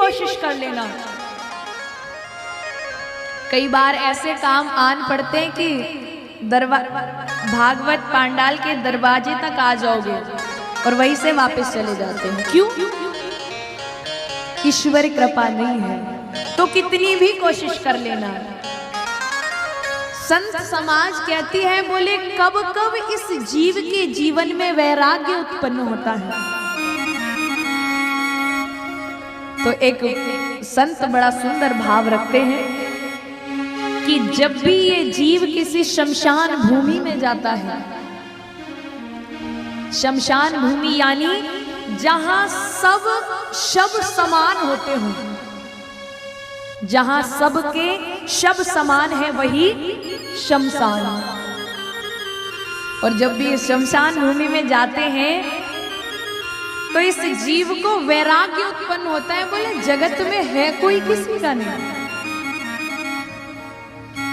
कोशिश कर लेना। कई बार ऐसे काम आन पड़ते हैं कि भागवत पांडाल के दरवाजे तक आ जाओगे और वहीं से वापस चले जाते हैं। क्यों? ईश्वर कृपा नहीं है तो कितनी भी कोशिश कर लेना। संत समाज कहती है, बोले कब कब इस जीव के जीवन में वैराग्य उत्पन्न होता है। तो एक संत बड़ा सुंदर भाव रखते हैं कि जब भी ये जीव किसी शमशान भूमि में जाता है, शमशान भूमि यानी जहां सब शव समान होते हों, जहां सबके शव समान है वही शमशान। और जब भी इस शमशान भूमि में जाते हैं तो इस जीव को वैराग्य उत्पन्न होता है, बोले जगत में है कोई किसी का नहीं।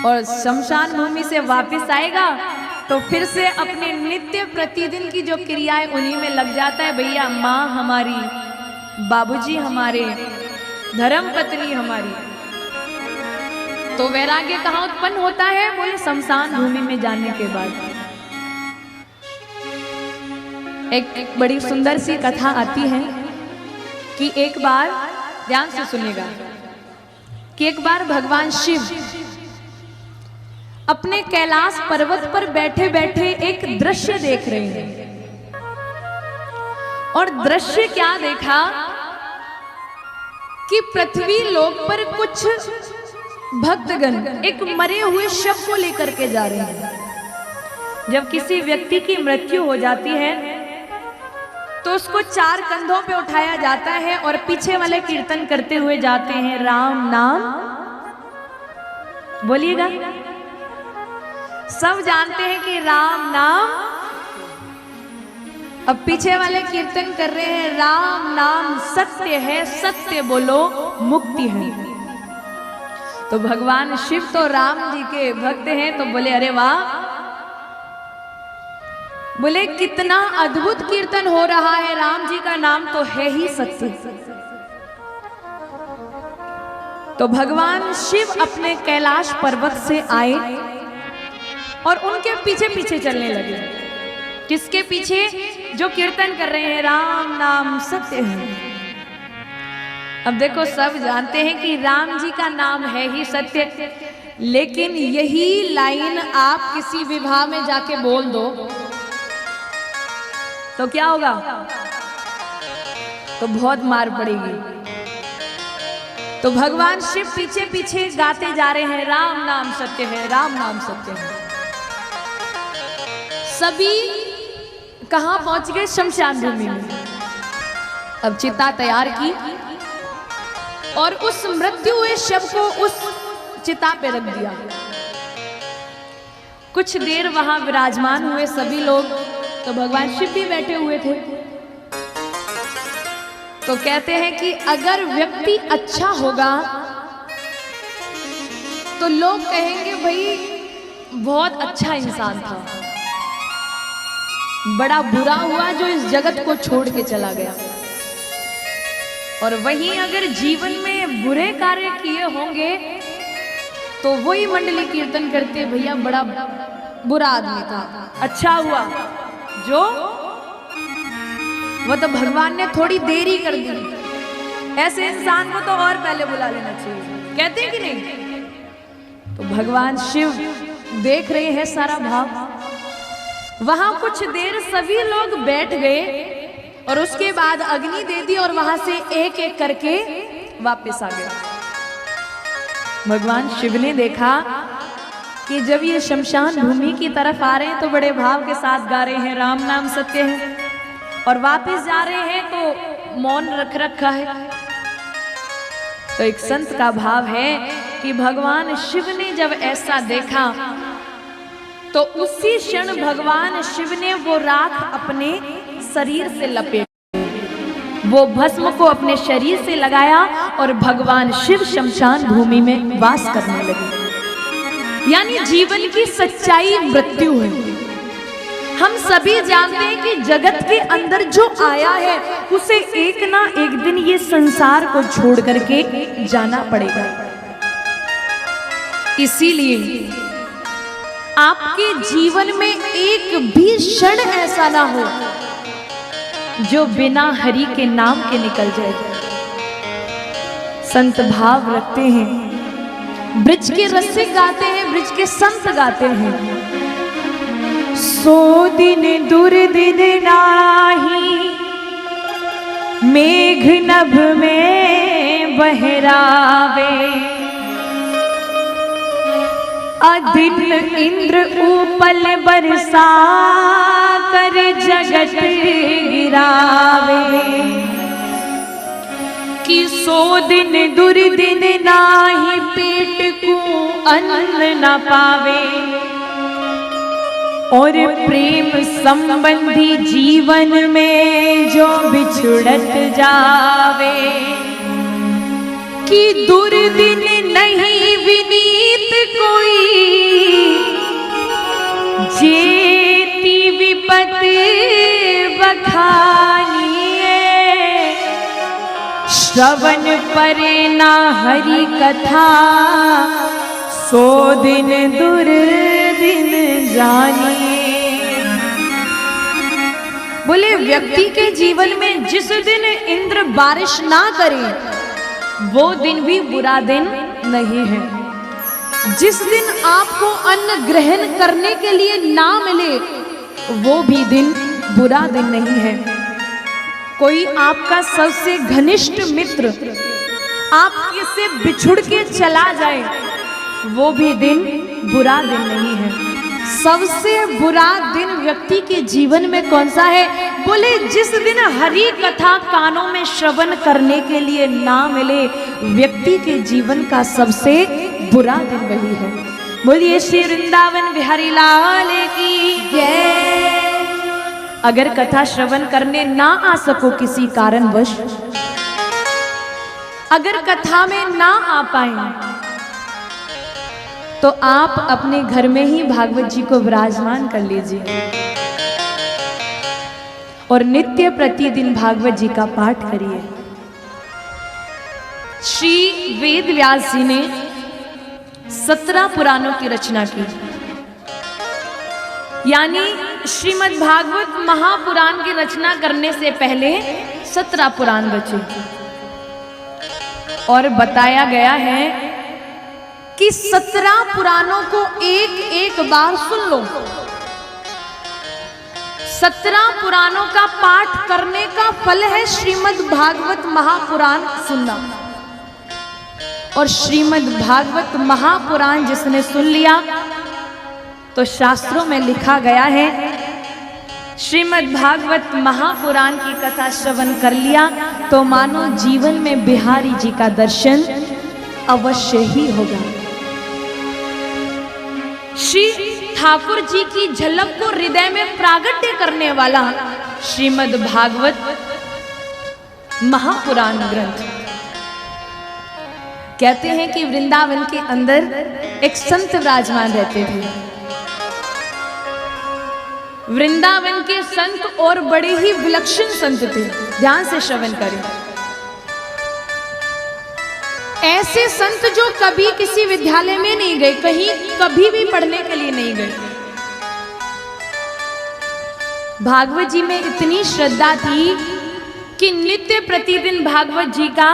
और शमशान भूमि से वापस आएगा तो फिर से अपने नित्य प्रतिदिन की जो क्रियाएं उन्हीं में लग जाता है। भैया माँ हमारी, बाबूजी हमारे, धर्म पत्नी हमारी। तो वैराग्य कहाँ उत्पन्न होता है? बोले शमशान भूमि में जाने के बाद। एक बड़ी सुंदर सी कथा आती है कि एक बार, ध्यान से सुनिएगा, कि एक बार भगवान शिव अपने कैलाश पर्वत पर बैठे बैठे एक दृश्य देख रहे हैं। और दृश्य क्या देखा कि पृथ्वी लोक पर कुछ भक्तगण एक मरे हुए शव को लेकर के जा रहे हैं। जब किसी व्यक्ति की मृत्यु हो जाती है तो उसको 4 कंधों पे उठाया जाता है और पीछे वाले कीर्तन करते हुए जाते हैं, राम नाम। बोलिएगा, सब जानते हैं कि राम नाम। अब पीछे वाले कीर्तन कर रहे हैं, राम नाम सत्य है, सत्य बोलो मुक्ति है। तो भगवान शिव तो राम जी के भक्त हैं, तो बोले अरे वाह, बोले कितना अद्भुत कीर्तन हो रहा है, राम जी का नाम तो है ही सत्य। तो भगवान शिव अपने कैलाश पर्वत से आए और उनके पीछे पीछे चलने लगे। किसके पीछे? जो कीर्तन कर रहे हैं, राम नाम सत्य है। अब देखो, सब जानते हैं कि राम जी का नाम है ही सत्य, लेकिन यही लाइन आप किसी विवाह में जाके बोल दो तो क्या होगा? तो बहुत मार पड़ेगी। तो भगवान शिव पीछे पीछे गाते जा रहे हैं, राम नाम सत्य है, राम नाम सत्य है। सभी कहां पहुंच गए? शमशान भूमि में। अब चिता तैयार की और उस मृत्यु हुए शव को उस चिता पे रख दिया। कुछ देर वहां विराजमान हुए सभी लोग। तो भगवान शिव भी बैठे हुए थे। तो कहते हैं कि अगर व्यक्ति अच्छा होगा तो लोग कहेंगे भाई बहुत अच्छा इंसान था, बड़ा बुरा हुआ जो इस जगत को छोड़ के चला गया। और वहीं अगर जीवन में बुरे कार्य किए होंगे तो वही मंडली कीर्तन करते, भैया बड़ा बुरा आदमी था, अच्छा हुआ जो वो तो भगवान ने थोड़ी देरी कर दी, ऐसे इंसान को तो और पहले बुला लेना चाहिए, कहते हैं कि नहीं? तो भगवान शिव देख रहे हैं सारा भाव। वहां कुछ देर सभी लोग बैठ गए और उसके बाद अग्नि दे दी और वहां से एक एक करके वापस आ गया। भगवान शिव ने देखा कि जब ये शमशान भूमि की तरफ आ रहे हैं तो बड़े भाव के साथ गा रहे हैं, राम नाम सत्य है, और वापस जा रहे हैं तो मौन रख रखा है। तो एक संत का भाव है कि भगवान शिव ने जब ऐसा देखा तो उसी क्षण भगवान शिव ने वो राख अपने शरीर से लपेट, वो भस्म को अपने शरीर से लगाया और भगवान शिव शमशान भूमि में वास करने लगे। यानी जीवन की सच्चाई मृत्यु है। हम सभी जानते हैं कि जगत के अंदर जो आया है उसे एक ना एक दिन ये संसार को छोड़ करके जाना पड़ेगा। इसीलिए आपके जीवन में एक भी क्षण ऐसा ना हो जो बिना हरि के नाम के निकल जाए। संत भाव रखते हैं, ब्रज के रसिक गाते हैं, ब्रज के संत गाते हैं। सो दिन दुर्दिन नाही, मेघ नभ में बहरावे, अदिन इंद्र उपल बरसा कर जगत गिरावे। कि सो दिन दुर्दिन नाही, पेट को अन्न न पावे, और प्रेम संबंधी जीवन में जो बिछुड़त जावे। कि दुर्दिन नहीं विनीत कोई, जेती विपत बखानिए, श्रवण परे ना हरि कथा, सो दिन दुर्दिन जानिए। बोले व्यक्ति के जीवन में जिस दिन इंद्र बारिश ना करे वो दिन भी बुरा दिन नहीं है। जिस दिन आपको अन्न ग्रहण करने के लिए ना मिले वो भी दिन बुरा दिन नहीं है। कोई आपका सबसे घनिष्ठ मित्र आपके से बिछुड़ के चला जाए वो भी दिन बुरा दिन नहीं है। सबसे बुरा दिन व्यक्ति के जीवन में कौन सा है? बोले जिस दिन हरि कथा कानों में श्रवण करने के लिए ना मिले, व्यक्ति के जीवन का सबसे बुरा दिन वही है। बोलिए श्री वृंदावन बिहारी लाल की जय। अगर कथा श्रवण करने ना आ सको किसी कारणवश, अगर कथा में ना आ पाए तो आप अपने घर में ही भागवत जी को विराजमान कर लीजिए और नित्य प्रतिदिन भागवत जी का पाठ करिए। श्री वेद व्यास जी ने 17 पुराणों की रचना की, यानी श्रीमद् भागवत महापुराण की रचना करने से पहले 17 पुराण रचे। और बताया गया है कि 17 पुराणों को एक एक बार सुन लो। 17 पुराणों का पाठ करने का फल है श्रीमद् भागवत महापुराण सुनना। और श्रीमद् भागवत महापुराण जिसने सुन लिया तो शास्त्रों में लिखा गया है, श्रीमद् भागवत महापुराण की कथा श्रवण कर लिया तो मानो जीवन में बिहारी जी का दर्शन अवश्य ही होगा। श्री ठाकुर जी की झलक को हृदय में प्रागट्य करने वाला श्रीमद् भागवत महापुराण ग्रंथ। कहते हैं कि वृंदावन के अंदर एक संत विराजमान रहते थे। वृंदावन के संत और बड़े ही विलक्षण संत थे। ध्यान से श्रवण करें। ऐसे संत जो कभी किसी विद्यालय में नहीं गए, कहीं कभी भी पढ़ने के लिए नहीं गए। भागवत जी में इतनी श्रद्धा थी कि नित्य प्रतिदिन भागवत जी का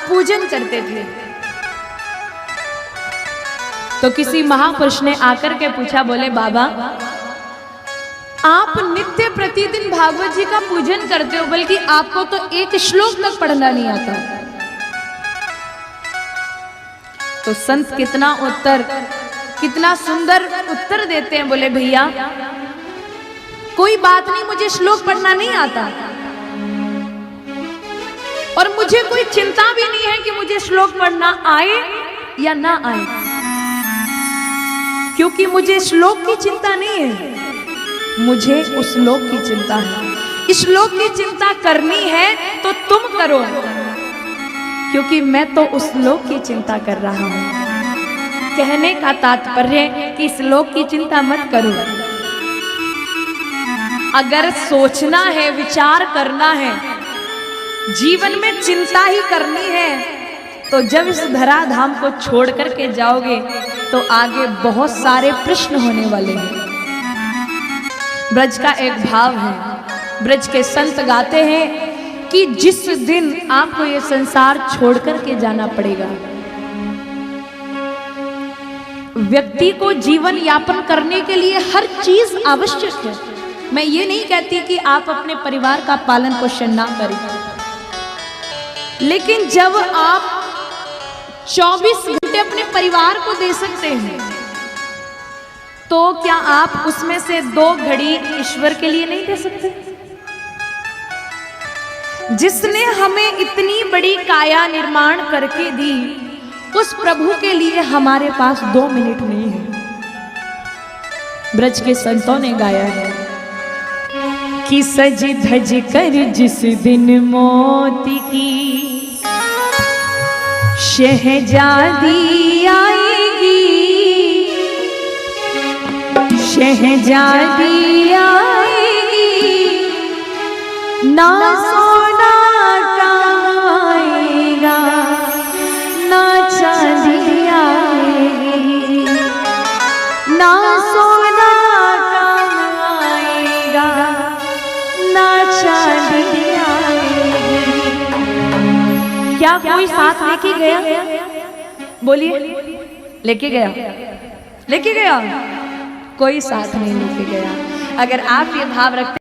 पूजन करते थे। तो किसी महापुरुष ने आकर के पूछा, बोले बाबा आप नित्य प्रतिदिन भागवत जी का पूजन करते हो, बल्कि आपको तो एक श्लोक तक पढ़ना नहीं आता। तो संत कितना सुंदर उत्तर देते हैं। बोले भैया कोई बात नहीं, मुझे श्लोक पढ़ना नहीं आता और मुझे कोई चिंता भी नहीं है कि मुझे श्लोक पढ़ना आए या ना आए, क्योंकि मुझे श्लोक की चिंता नहीं है, मुझे उस श्लोक की चिंता है। इस श्लोक की चिंता करनी है तो तुम करो, क्योंकि मैं तो उस श्लोक की चिंता कर रहा हूं। कहने का तात्पर्य कि इस श्लोक की चिंता मत करो, अगर सोचना है, विचार करना है, जीवन में चिंता ही करनी है, तो जब इस धराधाम को छोड़ करके जाओगे तो आगे बहुत सारे प्रश्न होने वाले हैं। ब्रज का एक भाव है, ब्रज के संत गाते हैं कि जिस दिन आपको ये संसार छोड़ करके जाना पड़ेगा, व्यक्ति को जीवन यापन करने के लिए हर चीज आवश्यक है। मैं ये नहीं कहती कि आप अपने परिवार का पालन पोषण ना करें, लेकिन जब आप 24 घंटे अपने परिवार को दे सकते हैं, तो क्या आप उसमें से 2 घड़ी ईश्वर के लिए नहीं दे सकते? जिसने हमें इतनी बड़ी काया निर्माण करके दी, उस प्रभु के लिए हमारे पास 2 मिनट नहीं है। ब्रज के संतों ने गाया है कि सज धज कर जिस दिन मोती की शहजादी आएगी, शहजादी आएगी, ना सोना कमाएगा, ना चांदी आएगी, ना सोना कमाएगा, ना चांदी आएगी। क्या कोई साथ लेके गया? बोलिए, लेके गया? लेके गया? कोई साथ नहीं लेके गया। अगर आप ये भाव रखते